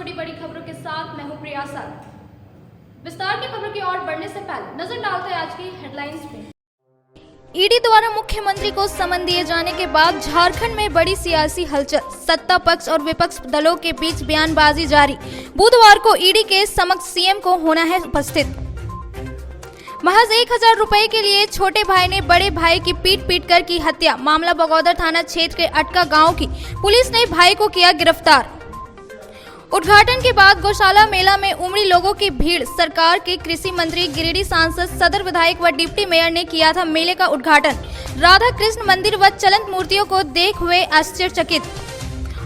छोटी बड़ी खबरों के साथ मैं हूं प्रिया सागर। विस्तार की खबर की ओर बढ़ने से पहले नजर डालते हैं आज की हेडलाइंस पे। ईडी द्वारा मुख्यमंत्री को समन दिए जाने के बाद झारखंड में बड़ी सियासी हलचल, सत्ता पक्ष और विपक्ष दलों के बीच बयानबाजी जारी। बुधवार को ईडी के समक्ष सीएम को होना है उपस्थित। महज 1000 रुपए के लिए छोटे भाई ने बड़े भाई की पीट कर की हत्या। मामला बगौदर थाना क्षेत्र के अटका गांव की पुलिस ने भाई को किया गिरफ्तार। उद्घाटन के बाद गौशाला मेला में उमड़ी लोगों की भीड़। सरकार के कृषि मंत्री, गिरिडीह सांसद, सदर विधायक व डिप्टी मेयर ने किया था मेले का उद्घाटन। राधा कृष्ण मंदिर व चलंत मूर्तियों को देख हुए आश्चर्यचकित।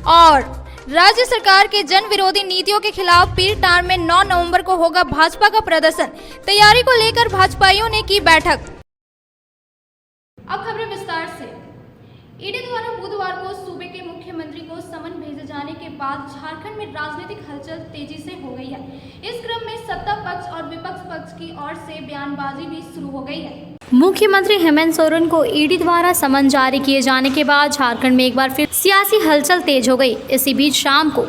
और राज्य सरकार के जन विरोधी नीतियों के खिलाफ पीरटार में 9 नवंबर को होगा भाजपा का प्रदर्शन। तैयारी को लेकर भाजपाइयों ने की बैठक। अब खबरें विस्तार से। ईडी द्वारा बुधवार को सूबे के मुख्यमंत्री को समन भेजे जाने के बाद झारखंड में राजनीतिक हलचल तेजी से हो गई है। इस क्रम में सत्ता पक्ष और विपक्ष पक्ष की ओर से बयानबाजी भी शुरू हो गई है। मुख्यमंत्री हेमंत सोरेन को ईडी द्वारा समन जारी किए जाने के बाद झारखंड में एक बार फिर सियासी हलचल तेज हो गई। इसी बीच शाम को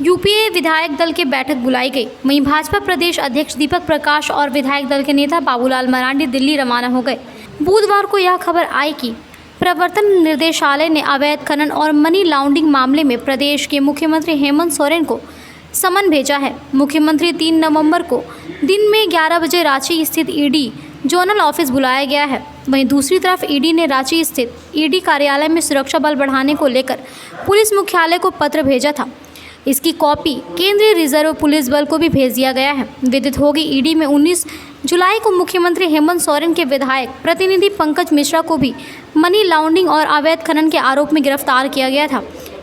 यूपीए विधायक दल की बैठक बुलाई गई। वहीं भाजपा प्रदेश अध्यक्ष दीपक प्रकाश और विधायक दल के नेता बाबूलाल मरांडी दिल्ली रवाना हो गए। बुधवार को यह खबर आई कि प्रवर्तन निर्देशालय ने अवैध खनन और मनी लॉन्ड्रिंग मामले में प्रदेश के मुख्यमंत्री हेमंत सोरेन को समन भेजा है। मुख्यमंत्री 3 नवंबर को दिन में 11 बजे रांची स्थित ईडी जोनल ऑफिस बुलाया गया है। वहीं दूसरी तरफ ईडी ने रांची स्थित ईडी कार्यालय में सुरक्षा बल बढ़ाने को लेकर पुलिस मुख्यालय को पत्र भेजा था। इसकी कॉपी केंद्रीय रिजर्व पुलिस बल को भी भेज दिया गया है। विदित होगी, ईडी में 19 जुलाई को मुख्यमंत्री हेमंत सोरेन के विधायक प्रतिनिधि पंकज मिश्रा को भी मनी लॉन्ड्रिंग और अवैध खनन के आरोप में गिरफ्तार किया गया था।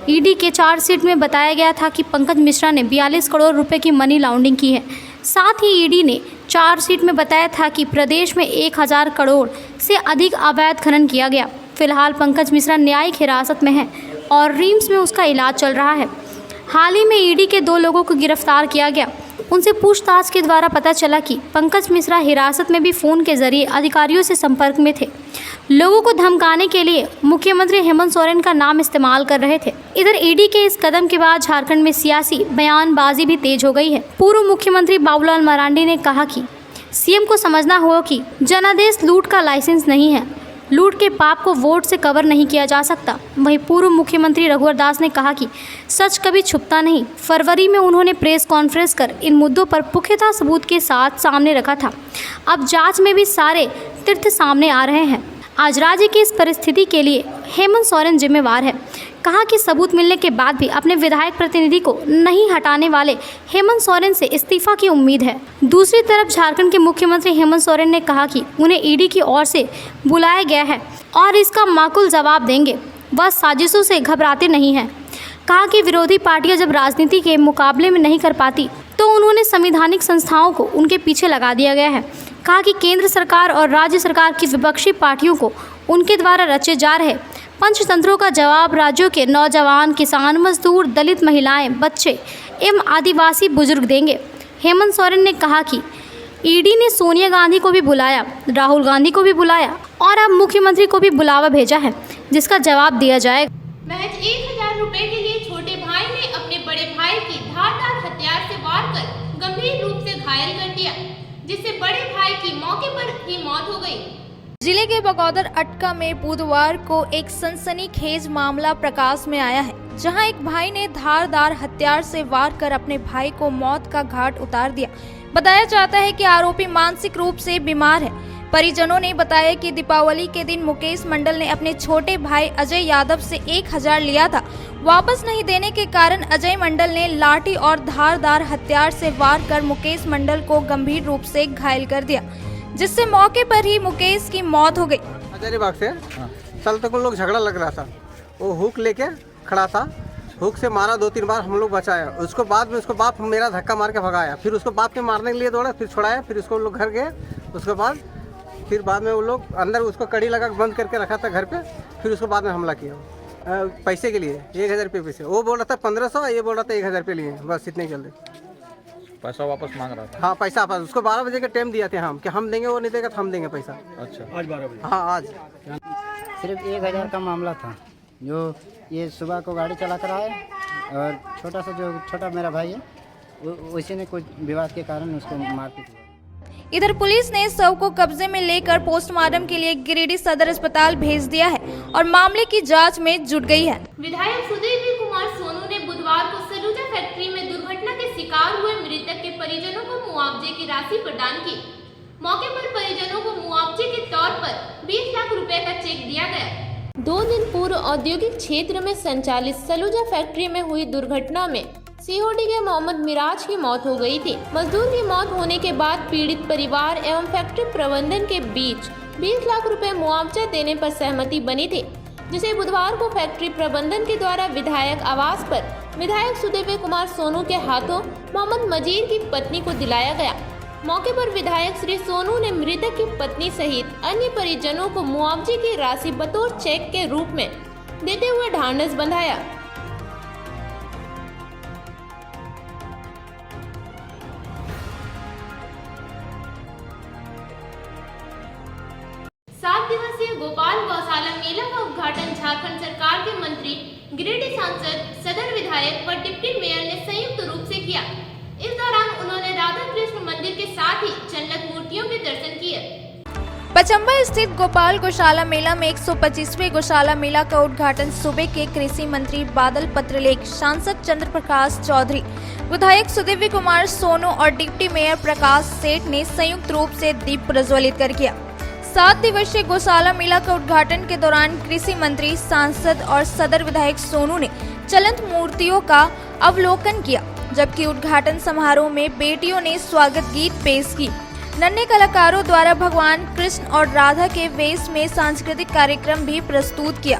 ईडी के चार्जशीट में बताया गया था कि पंकज मिश्रा ने 42 करोड़ रुपए की मनी लॉन्ड्रिंग की है। साथ ही ईडी ने चार्जशीट में बताया था कि प्रदेश में 1000 करोड़ से अधिक अवैध खनन किया गया। फिलहाल पंकज मिश्रा न्यायिक हिरासत में है और रिम्स में उसका इलाज चल रहा है। हाल ही में ईडी के 2 लोगों को गिरफ्तार किया गया। उनसे पूछताछ के द्वारा पता चला कि पंकज मिश्रा हिरासत में भी फ़ोन के जरिए अधिकारियों से संपर्क में थे। लोगों को धमकाने के लिए मुख्यमंत्री हेमंत सोरेन का नाम इस्तेमाल कर रहे थे। इधर ईडी के इस कदम के बाद झारखंड में सियासी बयानबाजी भी तेज हो गई है। पूर्व मुख्यमंत्री बाबूलाल मरांडी ने कहा कि सीएम को समझना होगा कि जनादेश लूट का लाइसेंस नहीं है। लूट के पाप को वोट से कवर नहीं किया जा सकता। वहीं पूर्व मुख्यमंत्री रघुवर दास ने कहा कि सच कभी छुपता नहीं। फरवरी में उन्होंने प्रेस कॉन्फ्रेंस कर इन मुद्दों पर पुख्ता सबूत के साथ सामने रखा था। अब जांच में भी सारे तथ्य सामने आ रहे हैं। आज राज्य की इस परिस्थिति के लिए हेमंत सोरेन जिम्मेवार है। कहा कि सबूत मिलने के बाद भी अपने विधायक प्रतिनिधि को नहीं हटाने वाले हेमंत सोरेन से इस्तीफा की उम्मीद है। दूसरी तरफ झारखंड के मुख्यमंत्री हेमंत सोरेन ने कहा कि उन्हें ईडी की ओर से बुलाया गया है और इसका माकूल जवाब देंगे। वह साजिशों से घबराते नहीं हैं। कहा कि विरोधी पार्टियां जब राजनीति के मुकाबले में नहीं कर पाती तो उन्होंने संवैधानिक संस्थाओं को उनके पीछे लगा दिया गया है। कहा कि केंद्र सरकार और राज्य सरकार की विपक्षी पार्टियों को उनके द्वारा रचे जा रहे पंचतंत्रों का जवाब राज्यों के नौजवान, किसान, मजदूर, दलित महिलाएं, बच्चे एवं आदिवासी बुजुर्ग देंगे। हेमंत सोरेन ने कहा कि ईडी ने सोनिया गांधी को भी बुलाया, राहुल गांधी को भी बुलाया और अब मुख्यमंत्री को भी बुलावा भेजा है, जिसका जवाब दिया जाएगा। महज 1000 रुपए के लिए छोटे भाई ने अपने बड़े भाई की धारदार हथियार से वार कर गंभीर रूप से घायल कर दिया, जिससे बड़े भाई की मौके पर ही मौत हो गई। जिले के बगौदर अटका में बुधवार को एक सनसनीखेज मामला प्रकाश में आया है, जहां एक भाई ने धारदार हथियार से वार कर अपने भाई को मौत का घाट उतार दिया। बताया जाता है कि आरोपी मानसिक रूप से बीमार है। परिजनों ने बताया कि दीपावली के दिन मुकेश मंडल ने अपने छोटे भाई अजय यादव से 1000 लिया था। वापस नहीं देने के कारण अजय मंडल ने लाठी और धारदार हथियार से वार कर मुकेश मंडल को गंभीर रूप से घायल कर दिया, जिससे मौके पर ही मुकेश की मौत हो गई। हजारीबाग से कल तक उन लोग झगड़ा लग रहा था। वो हुक लेके खड़ा था, हुक से मारा 2-3 बार, हम लोग बचाया। उसको बाद में उसको बाप मेरा धक्का मार के भगाया। फिर उसको बाप ने मारने के लिए दौड़ा, फिर छुड़ाया। फिर उसको लोग घर गए। उसके बाद फिर बाद में वो लोग अंदर उसको कड़ी लगा बंद करके रखा था घर पे। फिर उसको बाद में हमला किया पैसे के लिए 1000 रुपये पैसे। वो बोल रहा था 1500, ये बोल रहा था 1000 रुपये लिए, बस इतने जल्दी पैसा वापस मांग रहा था। हाँ, पैसा वापस। उसको 12 बजे का टाइम दिया थे हम कि हम देंगे, वो नहीं देगा तो हम देंगे पैसा। अच्छा, आज 12 बजे? हाँ, आज सिर्फ 1000 का मामला था। जो ये सुबह को गाड़ी चला कर आए और छोटा मेरा भाई है, उसी ने कुछ विवाद के कारण उसको मारपीट हुआ। इधर पुलिस ने शव को कब्जे में लेकर पोस्टमार्टम के लिए गिरिडीह सदर अस्पताल भेज दिया है और मामले की जांच में जुट गई है। विधायक सुदेवी कुमार सोनू ने बुधवार को सलूजा फैक्ट्री में दुर्घटना के शिकार हुए मृतक के परिजनों को मुआवजे की राशि प्रदान की। मौके पर परिजनों को मुआवजे के तौर पर 20 लाख रुपए का चेक दिया गया। 2 दिन पूर्व औद्योगिक क्षेत्र में संचालित सलूजा फैक्ट्री में हुई दुर्घटना में सीओडी के मोहम्मद मिराज की मौत हो गई थी। मजदूर की मौत होने के बाद पीड़ित परिवार एवं फैक्ट्री प्रबंधन के बीच 20 लाख रुपए मुआवजा देने पर सहमति बनी थी, जिसे बुधवार को फैक्ट्री प्रबंधन के द्वारा विधायक आवास पर विधायक सुदेवी कुमार सोनू के हाथों मोहम्मद मजीद की पत्नी को दिलाया गया। मौके पर विधायक श्री सोनू ने मृतक की पत्नी सहित अन्य परिजनों को मुआवजे की राशि बतौर चेक के रूप में देते हुए ढांढस बंधाया। 7 दिवसीय गोपाल गौशाला मेला का उद्घाटन झारखंड सरकार के मंत्री, गिरिडीह सांसद, सदर विधायक व डिप्टी मेयर ने संयुक्त रूप से किया। इस दौरान उन्होंने राधा कृष्ण मंदिर के साथ ही चंडक मूर्तियों के दर्शन किए। पचम्बा स्थित गोपाल गौशाला मेला में 125वें गौशाला मेला का उद्घाटन सूबे के कृषि मंत्री बादल पत्रलेख, सांसद चंद्र प्रकाश चौधरी, विधायक सुदेवी कुमार सोनू और डिप्टी मेयर प्रकाश सेठ ने संयुक्त रूप से दीप प्रज्वलित कर किया। 7 दिवसीय गौशाला मेला का उद्घाटन के दौरान कृषि मंत्री, सांसद और सदर विधायक सोनू ने चलंत मूर्तियों का अवलोकन किया, जबकि उद्घाटन समारोह में बेटियों ने स्वागत गीत पेश की। नन्हे कलाकारों द्वारा भगवान कृष्ण और राधा के वेश में सांस्कृतिक कार्यक्रम भी प्रस्तुत किया।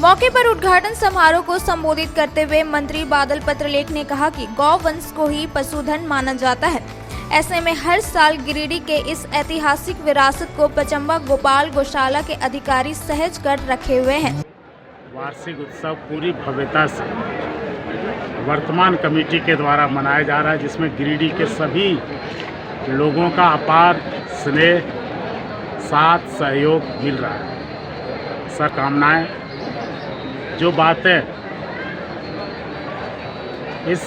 मौके पर उद्घाटन समारोह को संबोधित करते हुए मंत्री बादल पत्रलेख ने कहा कि गौ वंश को ही पशुधन माना जाता है। ऐसे में हर साल गिरिडीह के इस ऐतिहासिक विरासत को पचम्बा गोपाल गौशाला के अधिकारी सहज कर रखे हुए हैं। वार्षिक उत्सव पूरी भव्यता से वर्तमान कमेटी के द्वारा मनाया जा रहा है, जिसमें गिरिडीह के सभी लोगों का अपार स्नेह, साथ सहयोग मिल रहा है। शुभकामनाएं। जो बातें इस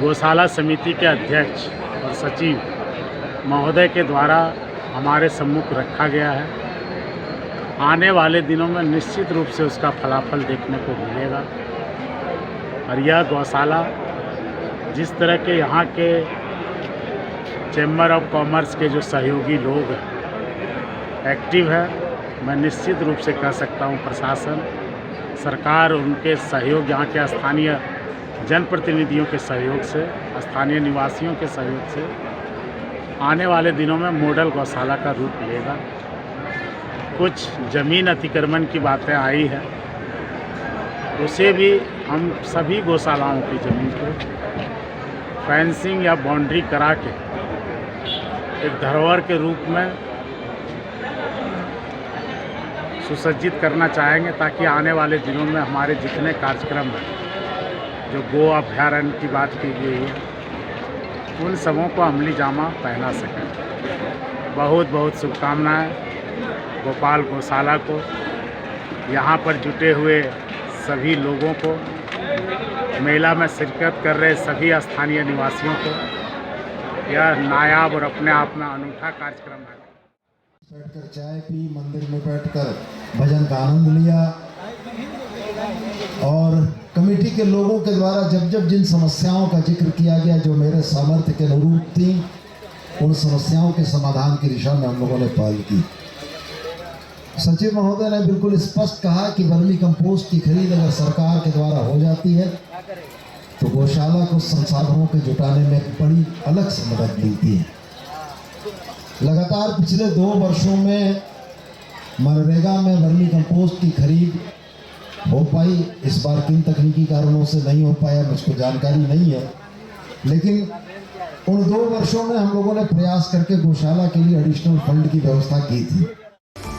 गौशाला समिति के अध्यक्ष और सचिव महोदय के द्वारा हमारे सम्मुख रखा गया है, आने वाले दिनों में निश्चित रूप से उसका फलाफल देखने को मिलेगा। और यह गौशाला जिस तरह के यहाँ के चैम्बर ऑफ कॉमर्स के जो सहयोगी लोग हैं, एक्टिव है, मैं निश्चित रूप से कह सकता हूँ प्रशासन, सरकार, उनके सहयोग, यहाँ के स्थानीय जनप्रतिनिधियों के सहयोग से, स्थानीय निवासियों के सहयोग से आने वाले दिनों में मॉडल गौशाला का रूप लेगा। कुछ ज़मीन अतिक्रमण की बातें आई है, उसे भी हम सभी गौशालाओं की ज़मीन को फेंसिंग या बाउंड्री करा के एक धरोहर के रूप में सुसज्जित करना चाहेंगे, ताकि आने वाले दिनों में हमारे जितने कार्यक्रम हैं, जो गो अभ्यारण्य की बात की गई है, उन सबों को अमली जामा पहना सकें। बहुत बहुत शुभकामनाएं गोपाल गौशाला को यहाँ पर जुटे हुए सभी लोगों को, मेला में शिरकत कर रहे सभी स्थानीय निवासियों को यह नायाब और अपने आप में अनूठा कार्यक्रम है। बैठकर चाय पी, मंदिर में बैठकर भजन का आनंद लिया और कमेटी के लोगों के द्वारा जब जब जिन समस्याओं का जिक्र किया गया जो मेरे सामर्थ्य के अनुरूप थी, उन समस्याओं के समाधान की दिशा में हम लोगों ने पहल की। सचिव महोदय ने बिल्कुल स्पष्ट कहा कि वर्मी कंपोस्ट की खरीद अगर सरकार के द्वारा हो जाती है तो गौशाला को संसाधनों के जुटाने में बड़ी अलग से मदद मिलती है। लगातार पिछले 2 वर्षों में मनरेगा में वर्मी कंपोस्ट की खरीद हो पाई। इस बार किन तकनीकी कारणों से नहीं हो पाया मुझको जानकारी नहीं है, लेकिन उन 2 वर्षों में हम लोगों ने प्रयास करके गौशाला के लिए एडिशनल फंड की व्यवस्था की थी।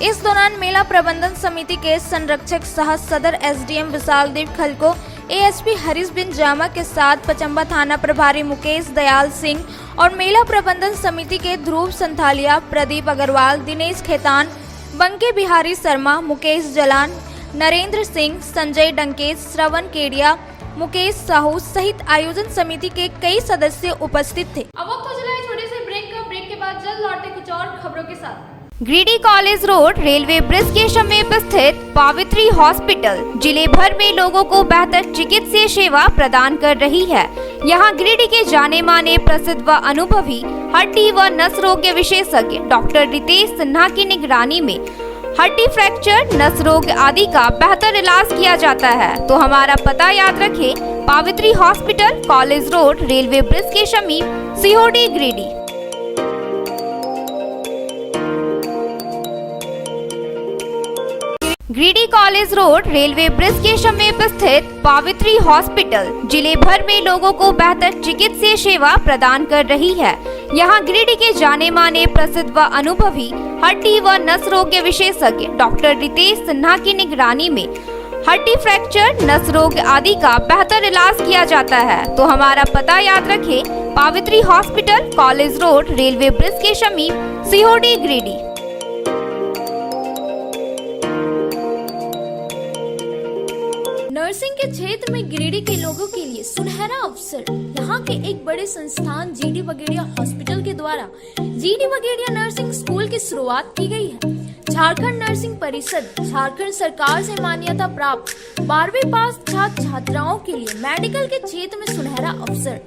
इस दौरान मेला प्रबंधन समिति के संरक्षक सह सदर एसडीएम विशालदेव खल को एएसपी हरीश बिन जामा के साथ पचम्बा थाना प्रभारी मुकेश दयाल सिंह और मेला प्रबंधन समिति के ध्रुव संथालिया, प्रदीप अग्रवाल, दिनेश खेतान, बंके बिहारी शर्मा, मुकेश जलान, नरेंद्र सिंह, संजय डंकेश, श्रवण केडिया, मुकेश साहू सहित आयोजन समिति के कई सदस्य उपस्थित थे। अब वक्त हो चला है छोटे से ब्रेक का। ब्रेक के बाद जल्द लौटे कुछ और खबरों के साथ। Giridih college road railway bridge के समीप स्थित पावित्री हॉस्पिटल जिले भर में लोगों को बेहतर चिकित्सीय सेवा प्रदान कर रही है। यहाँ गिरिडीह के जाने माने प्रसिद्ध व अनुभवी हड्डी व नस रोग विशेषज्ञ डॉक्टर रितेश सिन्हा की निगरानी में हड्डी फ्रैक्चर, नस रोग आदि का बेहतर इलाज किया जाता है। तो हमारा पता याद रखें, Pavitri hospital, college road, railway bridge के समीप, Sihodi, Giridih. Giridih college road railway bridge के समीप स्थित पावित्री हॉस्पिटल जिले भर में लोगों को बेहतर चिकित्सीय सेवा प्रदान कर रही है। यहाँ गिरिडीह के जाने माने प्रसिद्ध व अनुभवी हड्डी व नस रोग विशेषज्ञ डॉक्टर रितेश सिन्हा की निगरानी में हड्डी फ्रैक्चर, नस रोग आदि का बेहतर इलाज किया जाता है। तो हमारा पता याद रखें, Pavitri hospital, college road, railway bridge के समीप, सीहोडी, गिरिडीह। नर्सिंग के क्षेत्र में गिरिडीह के लोगों के लिए सुनहरा अवसर। यहाँ के एक बड़े संस्थान जीडी बगेड़िया हॉस्पिटल के द्वारा जीडी बगेड़िया नर्सिंग स्कूल की शुरुआत की गई है। झारखंड नर्सिंग परिषद झारखंड सरकार से मान्यता प्राप्त 12वीं पास छात्र छात्राओं के लिए मेडिकल के क्षेत्र में सुनहरा अवसर।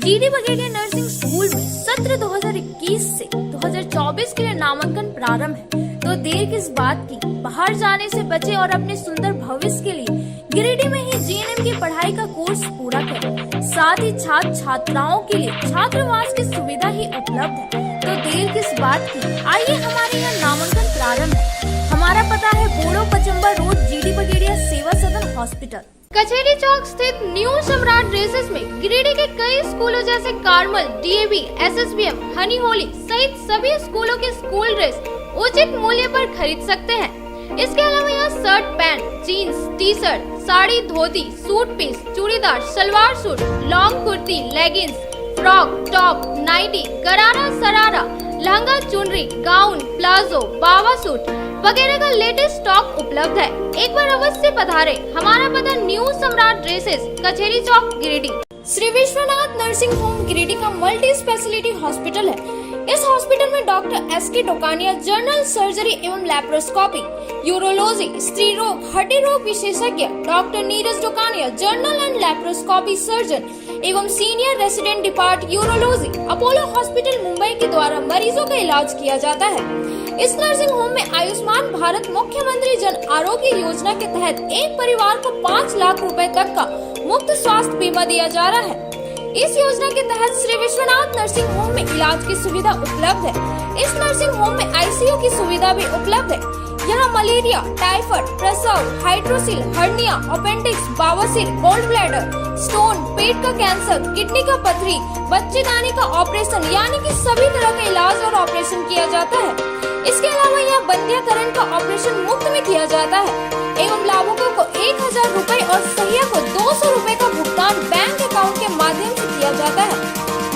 जीडी बगेड़िया नर्सिंग स्कूल में सत्र 2021 से 2024 के लिए नामांकन प्रारंभ है। तो देर किस बात की, बाहर जाने से बचे और अपने सुंदर भविष्य के लिए गिरिडीह में ही जीएनएम की पढ़ाई का कोर्स पूरा करें। साथ ही छात्र छात्राओं के लिए छात्रावास की सुविधा ही उपलब्ध है। तो देर किस बात की, आइए हमारे यहाँ नामांकन प्रारंभ है। हमारा पता है बोड़ो पचम्बा रोड, जीडी बगेड़िया सेवा सदन हॉस्पिटल। कचहरी चौक स्थित न्यू सम्राट ड्रेसेस में गिरिडीह के कई स्कूलों जैसे कार्मल, डीएवी, एसएसबीएम, हनी होली सहित सभी स्कूलों के स्कूल ड्रेस उचित मूल्य पर खरीद सकते हैं। इसके अलावा यहाँ shirt, pant, jeans, T shirt, sari, dhoti, suit piece, churidar, salwar suit, long kurti, leggings, frock, top, nighty, gharara, sharara, lehenga, चुनरी, गाउन, प्लाजो, बावा सूट वगैरह का लेटेस्ट स्टॉक उपलब्ध है। एक बार अवश्य पधारे। हमारा पता new Samrat dresses, Kachahari Chowk, Giridih. Shri Vishwanath nursing home Giridih का मल्टी स्पेशलिटी हॉस्पिटल है। इस हॉस्पिटल में doctor SK Tokania general surgery एवं लैप्रोस्कोपी, यूरोलॉजी, स्त्री रोग, हड्डी रोग विशेषज्ञ, doctor Neeraj Tokania general and laparoscopy surgeon एवं senior resident depart urology, Apollo hospital Mumbai के द्वारा मरीजों का इलाज किया जाता है। इस नर्सिंग होम में आयुष्मान भारत मुख्यमंत्री जन आरोग्य योजना के तहत एक परिवार को 5 लाख रुपए तक का मुफ्त स्वास्थ्य बीमा दिया जा रहा है। इस योजना के तहत श्री विश्वनाथ नर्सिंग होम में इलाज की सुविधा उपलब्ध है। इस नर्सिंग होम में आईसीयू की सुविधा भी उपलब्ध है। यहाँ मलेरिया, टाइफाइड, प्रसव, हाइड्रोसिल, हर्निया, अपेंडिक्स, बवासीर, गोल्ड ब्लैडर, स्टोन, पेट का कैंसर, किडनी का पथरी, बच्चेदानी का ऑपरेशन यानी कि सभी तरह का इलाज और ऑपरेशन किया जाता है। इसके अलावा यहाँ बंध्याकरण का ऑपरेशन मुफ्त में किया जाता है एवं लाभुकों को 1000 रुपए और सहिया को 200 रुपए का भुगतान बैंक अकाउंट के माध्यम से किया जाता है।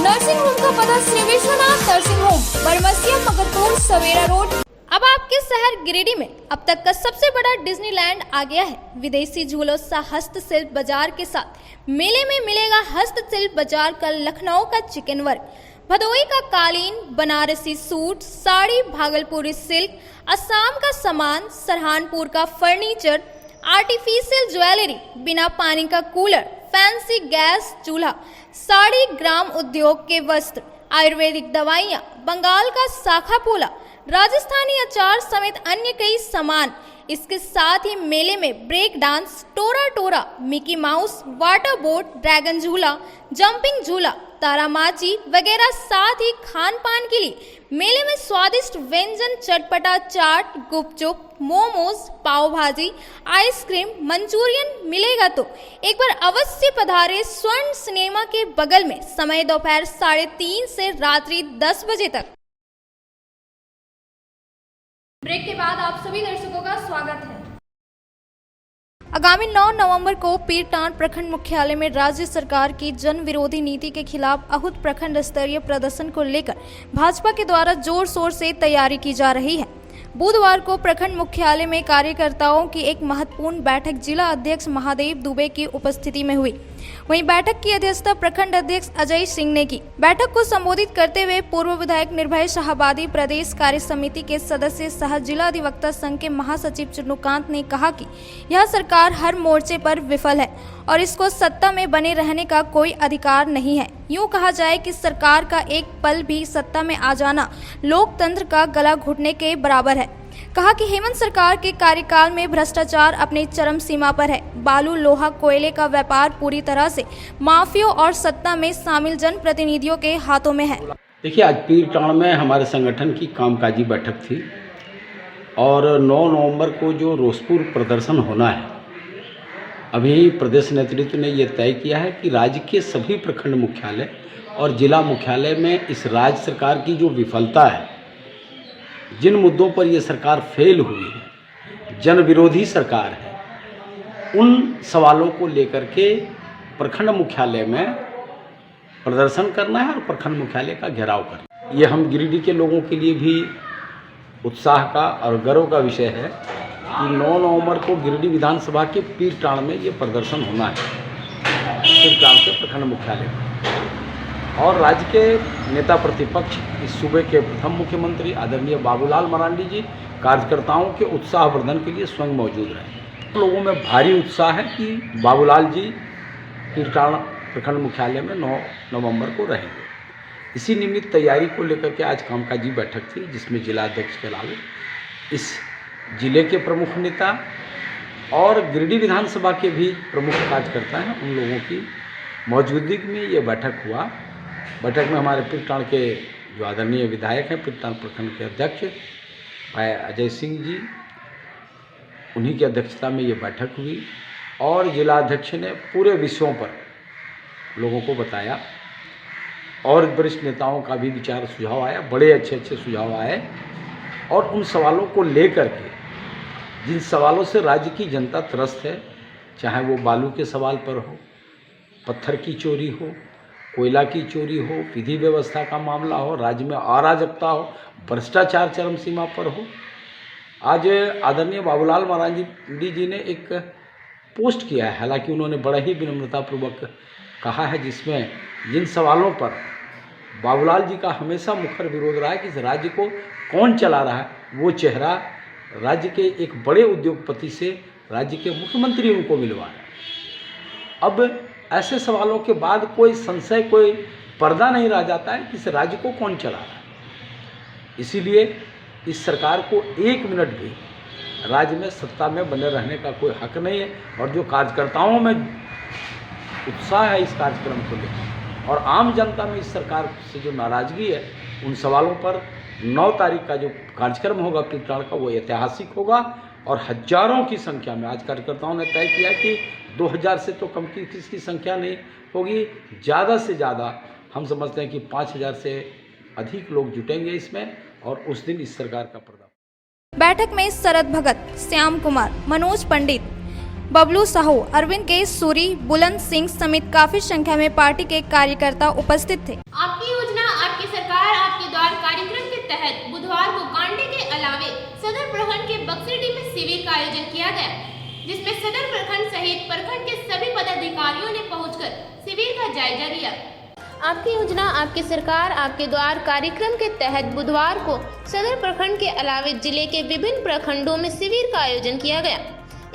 नर्सिंग होम का पता श्री विश्वनाथ नर्सिंग होम, बरमसिया, मगरपुर, सवेरा रोड। अब आपके के शहर गिरिडीह में अब तक का सबसे बड़ा डिज्नीलैंड आ गया है। विदेशी झूलों सा हस्तशिल्प बाजार के साथ मेले में मिलेगा हस्तशिल्प बाजार का लखनऊ का चिकन वर्क, भदोही का कालीन, बनारसी सूट, साड़ी, भागलपुरी सिल्क, असम का सामान, सरहानपुर का फर्नीचर, आर्टिफिशियल ज्वेलरी, बिना पानी का कूलर, फैंसी गैस चूल्हा, साड़ी, ग्राम उद्योग के वस्त्र, आयुर्वेदिक दवाइयाँ, बंगाल का शाखा पोला, राजस्थानी अचार समेत अन्य कई सामान। इसके साथ ही मेले में break dance, Tora Tora, Mickey Mouse, water boat, dragon झूला, जंपिंग झूला, तारामाची वगैरह, साथ ही खान पान के लिए मेले में स्वादिष्ट व्यंजन, चटपटा चाट, गुपचुप, मोमोज, पाव भाजी, आइसक्रीम, मंचूरियन मिलेगा। तो एक बार अवश्य पधारे स्वर्ण सिनेमा के बगल में। समय दोपहर 3:30 से रात्रि 10 बजे तक। ब्रेक के बाद आप सभी दर्शकों का स्वागत है। आगामी 9 नवंबर को पीरटांड प्रखंड मुख्यालय में राज्य सरकार की जन विरोधी नीति के खिलाफ अहुत प्रखंड स्तरीय प्रदर्शन को लेकर भाजपा के द्वारा जोर शोर से तैयारी की जा रही है। बुधवार को प्रखंड मुख्यालय में कार्यकर्ताओं की एक महत्वपूर्ण बैठक जिला अध्यक्ष महादेव दुबे की उपस्थिति में हुई। वहीं बैठक की अध्यक्षता प्रखंड अध्यक्ष अजय सिंह ने की। बैठक को संबोधित करते हुए पूर्व विधायक निर्भय शाहाबादी, प्रदेश कार्य समिति के सदस्य सह जिला अधिवक्ता संघ के महासचिव चुन्नूकांत ने कहा कि यह सरकार हर मोर्चे पर विफल है और इसको सत्ता में बने रहने का कोई अधिकार नहीं है। यूं कहा जाए कि सरकार का एक पल भी सत्ता में आ जाना लोकतंत्र का गला घुटने के बराबर है। कहा कि हेमंत सरकार के कार्यकाल में भ्रष्टाचार अपनी चरम सीमा पर है। बालू, लोहा, कोयले का व्यापार पूरी तरह से माफियों और सत्ता में शामिल जनप्रतिनिधियों के हाथों में है। देखिए, आज पीरटांड में हमारे संगठन की कामकाजी बैठक थी और 9 नवंबर को जो रोसपुर प्रदर्शन होना है, अभी प्रदेश नेतृत्व ने यह तय किया है कि राज्य के सभी प्रखंड मुख्यालय और जिला मुख्यालय में इस राज्य सरकार की जो विफलता है, जिन मुद्दों पर ये सरकार फेल हुई है, जन विरोधी सरकार है, उन सवालों को लेकर के प्रखंड मुख्यालय में प्रदर्शन करना है और प्रखंड मुख्यालय का घेराव करना है। ये हम गिरिडीह के लोगों के लिए भी उत्साह का और गर्व का विषय है कि 9 नवंबर को गिरिडीह विधानसभा के पीरटांड में ये प्रदर्शन होना है, पीरटांड के प्रखंड मुख्यालय में। और राज्य के नेता प्रतिपक्ष, इस सूबे के प्रथम मुख्यमंत्री आदरणीय बाबूलाल मरांडी जी कार्यकर्ताओं के उत्साहवर्धन के लिए स्वयं मौजूद रहे। लोगों में भारी उत्साह है कि बाबूलाल जी पीरटांड प्रखंड मुख्यालय में 9 नवंबर को रहेंगे। इसी निमित्त तैयारी को लेकर के आज कामकाजी बैठक थी, जिसमें जिलाध्यक्ष के अलावा इस जिले के प्रमुख नेता और गिरिडीह विधानसभा के भी प्रमुख कार्यकर्ता हैं, उन लोगों की मौजूदगी में ये बैठक हुआ। बैठक में हमारे पीरटांड के जो आदरणीय विधायक हैं, पीरटांड प्रखंड के अध्यक्ष भाई अजय सिंह जी, उन्हीं की अध्यक्षता में ये बैठक हुई और जिलाध्यक्ष ने पूरे विषयों पर लोगों को बताया और वरिष्ठ नेताओं का भी विचार सुझाव आया, बड़े अच्छे सुझाव आए। और उन सवालों को लेकर के, जिन सवालों से राज्य की जनता त्रस्त है, चाहे वो बालू के सवाल पर हो, पत्थर की चोरी हो, कोयला की चोरी हो, विधि व्यवस्था का मामला हो, राज्य में अराजकता हो, भ्रष्टाचार चरम सीमा पर हो। आज आदरणीय बाबूलाल मरांडी जी ने एक पोस्ट किया है, हालांकि उन्होंने बड़ा ही विनम्रतापूर्वक कहा है, जिसमें जिन सवालों पर बाबूलाल जी का हमेशा मुखर विरोध रहा है कि इस राज्य को कौन चला रहा है, वो चेहरा राज्य के एक बड़े उद्योगपति से राज्य के मुख्यमंत्री उनको मिलवा रहे हैं। अब ऐसे सवालों के बाद कोई संशय, कोई पर्दा नहीं रह जाता है कि इस राज्य को कौन चला रहा है। इसीलिए इस सरकार को 1 मिनट भी राज्य में सत्ता में बने रहने का कोई हक नहीं है। और जो कार्यकर्ताओं में उत्साह है इस कार्यक्रम को लेकर और आम जनता में इस सरकार से जो नाराजगी है, उन सवालों पर 9 तारीख का जो कार्यक्रम होगा पीरटांड का, वो ऐतिहासिक होगा और हजारों की संख्या में आज कार्यकर्ताओं ने तय किया कि 2000 से तो कम की किसकी संख्या नहीं होगी, ज़्यादा से ज़्यादा हम समझते हैं कि 5000 से अधिक लोग जुटेंगे इसमें और उस दिन इस सरकार का पर्दा। बैठक में शरद भगत, श्याम कुमार, मनोज पंडित, बबलू साहू, अरविंद के सूरी, बुलंद सिंह समेत काफी संख्या में पार्टी के कार्यकर्ता उपस्थित थे। आपकी योजना आपकी सरकार आपके द्वार कार्यक्रम के तहत बुधवार को कांडे के अलावे सदर प्रखंड के बक्सीडी में शिविर का आयोजन किया गया, जिसमें सदर प्रखंड सहित प्रखंड के सभी पदाधिकारियों ने पहुंचकर शिविर का जायजा लिया। आपकी योजना आपकी सरकार आपके द्वार कार्यक्रम के तहत बुधवार को सदर प्रखंड के अलावे जिले के विभिन्न प्रखंडों में शिविर का आयोजन किया गया।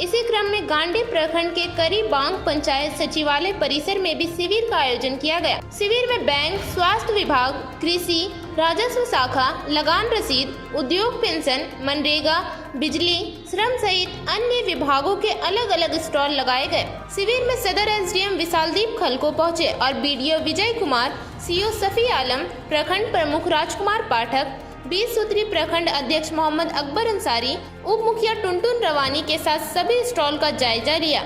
इसी क्रम में गांडी प्रखंड के करीबांग पंचायत सचिवालय परिसर में भी शिविर का आयोजन किया गया। शिविर में बैंक, स्वास्थ्य विभाग, कृषि, राजस्व शाखा, लगान रसीद, उद्योग पेंशन, मनरेगा, बिजली, श्रम सहित अन्य विभागों के अलग अलग स्टॉल लगाए गए। शिविर में सदर एसडीएम विशालदीप खलको पहुंचे और बीडीओ विजय कुमार, सीओ सफी आलम, प्रखंड प्रमुख राजकुमार पाठक, 20 सूत्री प्रखंड अध्यक्ष मोहम्मद अकबर अंसारी, उप मुखिया टुनटुन रवानी के साथ सभी स्टॉल का जायजा लिया।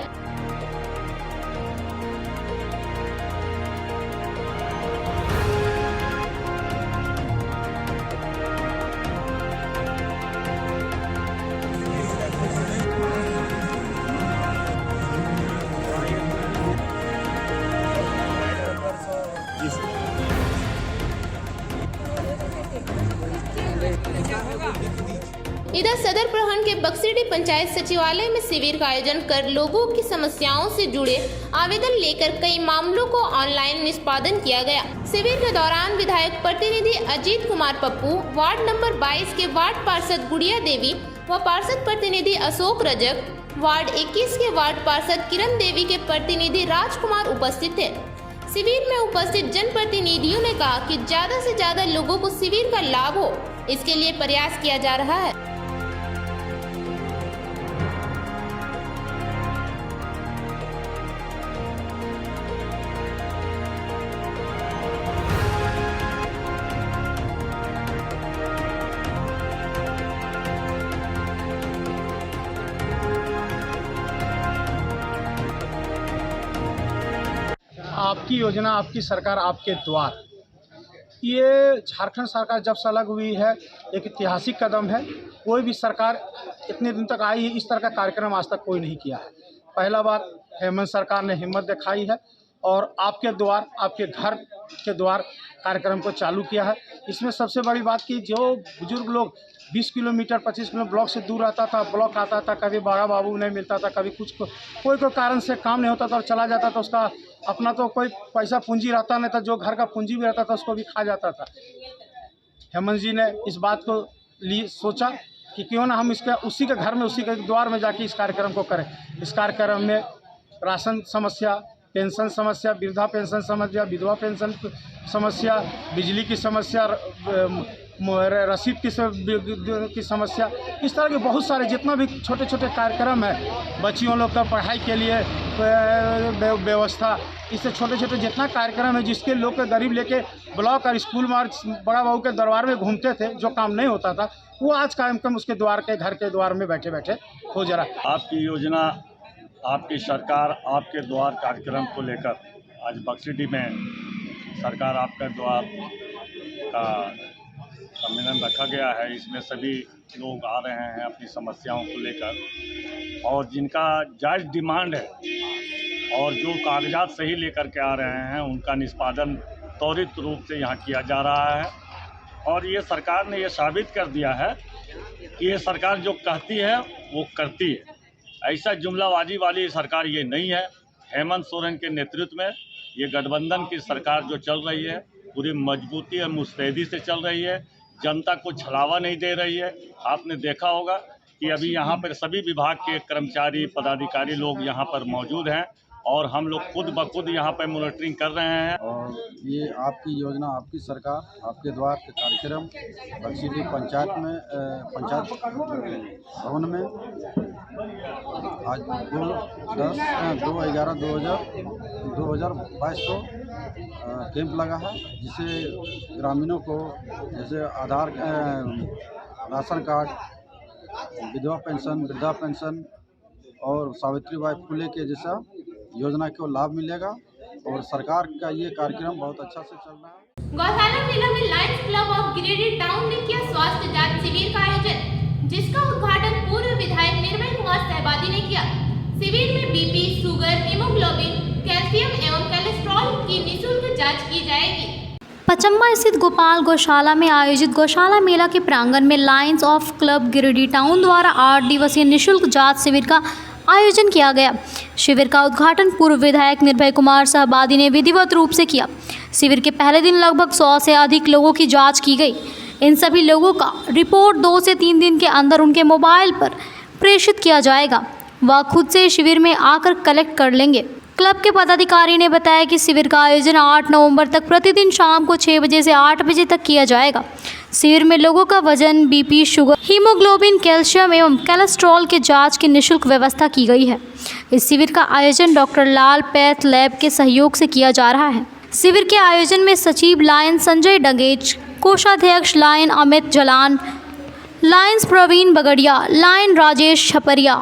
इधर सदर प्रखंड के बक्सीडी पंचायत सचिवालय में शिविर का आयोजन कर लोगों की समस्याओं से जुड़े आवेदन लेकर कई मामलों को ऑनलाइन निष्पादन किया गया। शिविर के दौरान विधायक प्रतिनिधि अजीत कुमार पप्पू, वार्ड नंबर 22 के वार्ड पार्षद गुड़िया देवी व पार्षद प्रतिनिधि अशोक रजक, वार्ड 21 के वार्ड पार्षद किरण देवी के प्रतिनिधि राजकुमार उपस्थित थे। शिविर में उपस्थित जनप्रतिनिधियों ने कहा कि ज्यादा से ज्यादा लोगों को शिविर का लाभ हो, इसके लिए प्रयास किया जा रहा है। आपकी योजना आपकी सरकार आपके द्वार, ये झारखंड सरकार जब से अलग हुई है एक ऐतिहासिक कदम है। कोई भी सरकार इतने दिन तक आई है, इस तरह का कार्यक्रम आज तक कोई नहीं किया है। पहला बार हेमंत सरकार ने हिम्मत दिखाई है और आपके द्वार आपके घर के द्वार कार्यक्रम को चालू किया है। इसमें सबसे बड़ी बात कि जो बुजुर्ग लोग 20 किलोमीटर 25 किलोमीटर ब्लॉक से दूर रहता था, ब्लॉक आता था, कभी बड़ा बाबू नहीं मिलता था, कभी कुछ कोई कारण से काम नहीं होता था और चला जाता था, उसका अपना तो कोई पैसा पूंजी रहता नहीं था, जो घर का पूंजी भी रहता था उसको भी खा जाता था। हेमंत जी ने इस बात को लिए सोचा कि क्यों ना हम इसका उसी के घर में उसी के द्वार में जाके इस कार्यक्रम को करें। इस कार्यक्रम में राशन समस्या, पेंशन समस्या, वृद्धा पेंशन समस्या, विधवा पेंशन समस्या, बिजली की समस्या, रसीद की समस्या, इस तरह के बहुत सारे जितना भी छोटे छोटे कार्यक्रम है, बच्चियों लोग का पढ़ाई के लिए व्यवस्था, इससे छोटे छोटे जितना कार्यक्रम है जिसके लोग के गरीब लेके ब्लॉक और स्कूल मार्च बड़ा बाबू के दरबार में घूमते थे, जो काम नहीं होता था वो आज कार्यक्रम उसके द्वार के घर के द्वार में बैठे बैठे हो जा रहा है। आपकी योजना आपकी सरकार आपके द्वार कार्यक्रम को लेकर आज बक्सीडी में सरकार आपका द्वार का सम्मेलन रखा गया है। इसमें सभी लोग आ रहे हैं अपनी समस्याओं को लेकर और जिनका जायज़ डिमांड है और जो कागजात सही लेकर के आ रहे हैं उनका निष्पादन त्वरित रूप से यहाँ किया जा रहा है। और ये सरकार ने ये साबित कर दिया है कि ये सरकार जो कहती है वो करती है। ऐसा जुमलाबाजी वाली सरकार ये नहीं है। हेमंत सोरेन के नेतृत्व में ये गठबंधन की सरकार जो चल रही है पूरी मजबूती और मुस्तैदी से चल रही है, जनता को छलावा नहीं दे रही है। आपने देखा होगा कि अभी यहाँ पर सभी विभाग के कर्मचारी पदाधिकारी लोग यहाँ पर मौजूद हैं और हम लोग खुद ब खुद यहाँ पर मॉनिटरिंग कर रहे हैं। और ये आपकी योजना आपकी सरकार आपके द्वार के कार्यक्रम बक्सीडी पंचायत में पंचायत भवन में आज 2/11/2022 को कैंप लगा है, जिसे ग्रामीणों को जैसे आधार राशन कार्ड, विधवा पेंशन, वृद्धा पेंशन और सावित्रीबाई फुले के जैसा योजना को लाभ मिलेगा और सरकार का ये कार्यक्रम बहुत अच्छा से चल रहा है। गौशाला मेला में Lions club of Giridih town ने किया स्वास्थ्य जांच शिविर का आयोजन, जिसका उद्घाटन पूर्व विधायक निर्मल कुमार सहबादी ने किया। शिविर में बीपी, शुगर, हीमोग्लोबिन, कैल्शियम एवं कोलेस्ट्रॉल की निःशुल्क जांच की जाएगी। पचम्बा स्थित गोपाल गौशाला में आयोजित गौशाला मेला के प्रांगण में Lions of club Giridih town द्वारा 8 दिवसीय निःशुल्क जांच शिविर का आयोजन किया गया। शिविर का उद्घाटन पूर्व विधायक निर्भय कुमार सहबादी ने विधिवत रूप से किया। शिविर के पहले दिन लगभग 100 से अधिक लोगों की जांच की गई। इन सभी लोगों का रिपोर्ट 2 से 3 दिन के अंदर उनके मोबाइल पर प्रेषित किया जाएगा। वह खुद से शिविर में आकर कलेक्ट कर लेंगे। क्लब के पदाधिकारी ने बताया कि शिविर का आयोजन 8 नवंबर तक प्रतिदिन शाम को 6 बजे से 8 बजे तक किया जाएगा। शिविर में लोगों का वजन, बीपी, शुगर, हीमोग्लोबिन, कैल्शियम एवं कोलेस्ट्रॉल के जांच की निःशुल्क व्यवस्था की गई है। इस शिविर का आयोजन डॉक्टर लाल पैथ लैब के सहयोग से किया जा रहा है। शिविर के आयोजन में सचिव लायन संजय डंगेज, कोषाध्यक्ष lion Amit Jalan, lions Praveen Bagaria, lion Rajesh Chhapariya,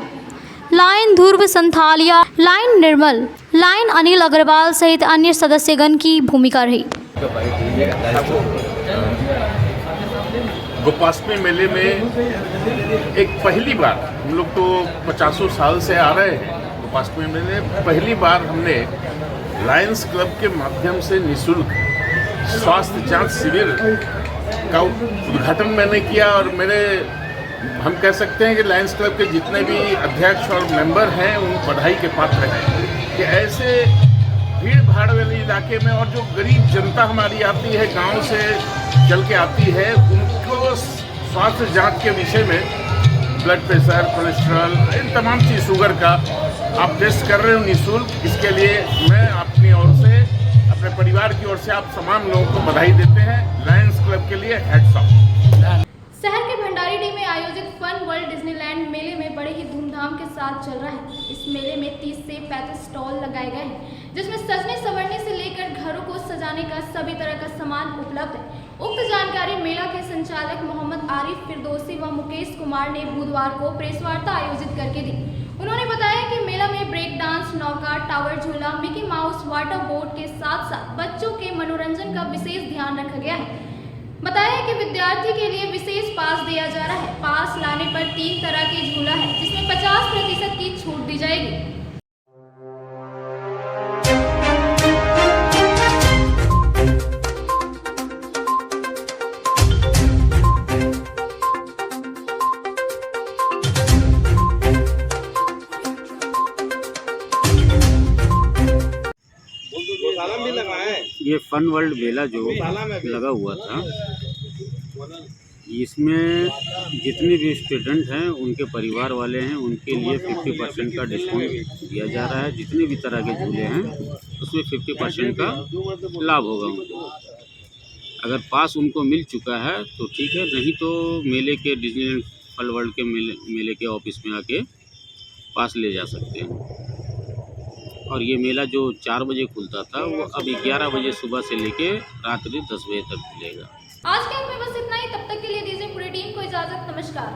lion Dhruv Santhalia, lion Nirmal, lion Anil Agarwal सहित अन्य सदस्यगण की भूमिका रही। गोपाष्टमी मेले में एक पहली बार, हम लोग तो 50 साल से आ रहे हैं गोपाष्टमी मेले, पहली बार हमने लायंस क्लब के माध्यम से निःशुल्क स्वास्थ्य जांच शिविर का उद्घाटन मैंने किया। और हम कह सकते हैं कि लायंस क्लब के जितने भी अध्यक्ष और मेंबर हैं उन बधाई के पात्र हैं कि ऐसे भीड़ भाड़ वाले इलाके में और जो गरीब जनता हमारी आती है, गांव से चल के आती है, उनको स्वास्थ्य जांच के विषय में ब्लड प्रेशर, कोलेस्ट्रॉल, इन तमाम चीज़, शुगर का आप टेस्ट कर रहे हो निःशुल्क। इसके लिए मैं अपनी ओर से, अपने परिवार की ओर से आप तमाम लोगों को बधाई देते हैं। लायंस क्लब के लिए हैट्स ऑफ। शहर के भंडारीडीह में आयोजित फन वर्ल्ड डिज्नीलैंड मेले में बड़े ही धूमधाम के साथ चल रहा है। इस मेले में 30 से 35 स्टॉल लगाए गए हैं, जिसमें सजने संवरने से लेकर घरों को सजाने का सभी तरह का सामान उपलब्ध है। उक्त जानकारी मेला के संचालक मोहम्मद आरिफ फिरदौसी व मुकेश कुमार ने बुधवार को प्रेस वार्ता आयोजित करके दी। उन्होंने बताया कि मेला में ब्रेक डांस, नौका, टावर झूला, मिकी माउस, वाटर बोट के साथ साथ बच्चों के मनोरंजन का विशेष ध्यान रखा गया है। बताया कि विद्यार्थी के लिए विशेष पास दिया जा रहा है। पास लाने पर 3 तरह के झूला है, जिसमें 50% की छूट दी जाएगी। ये फन वर्ल्ड मेला जो लगा हुआ था, इसमें जितने भी स्टूडेंट हैं, उनके परिवार वाले हैं, उनके लिए 50% का डिस्काउंट दिया जा रहा है। जितने भी तरह के झूले हैं उसमें 50% का लाभ होगा उनको। अगर पास उनको मिल चुका है तो ठीक है, नहीं तो मेले के डिज्नीलैंड फन वर्ल्ड के मेले के ऑफिस में आके पास ले जा सकते हैं। और ये मेला जो 4 बजे खुलता था, वो अभी 11 बजे सुबह से लेके रात्रि 10 बजे तक खुलेगा। आज के अंक में बस इतना ही। तब तक के लिए दीजिए पूरी टीम को इजाजत। नमस्कार।